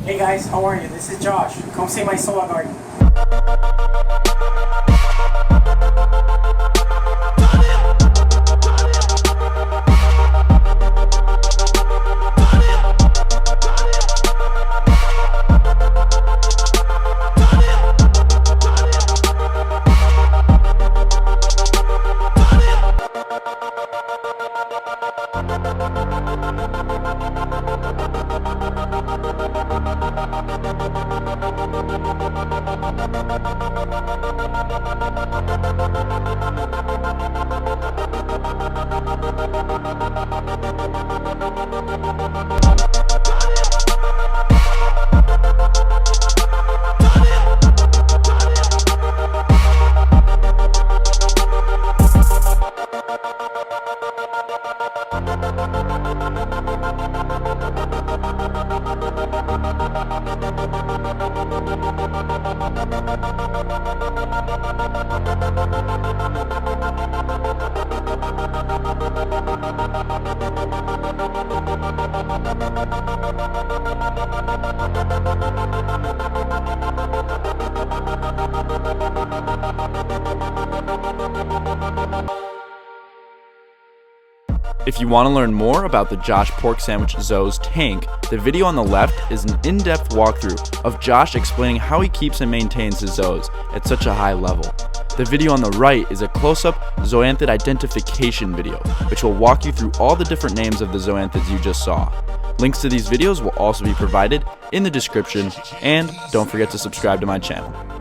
Hey guys, how are you? This is Josh. Come see my solar garden. If you want to learn more about the Joshporksandwhich Zoas tank, the video on the left is an in-depth walkthrough of Josh explaining how he keeps and maintains his Zoas at such a high level. The video on the right is a close-up Zoanthid identification video, which will walk you through all the different names of the Zoanthids you just saw. Links to these videos will also be provided in the description, and don't forget to subscribe to my channel.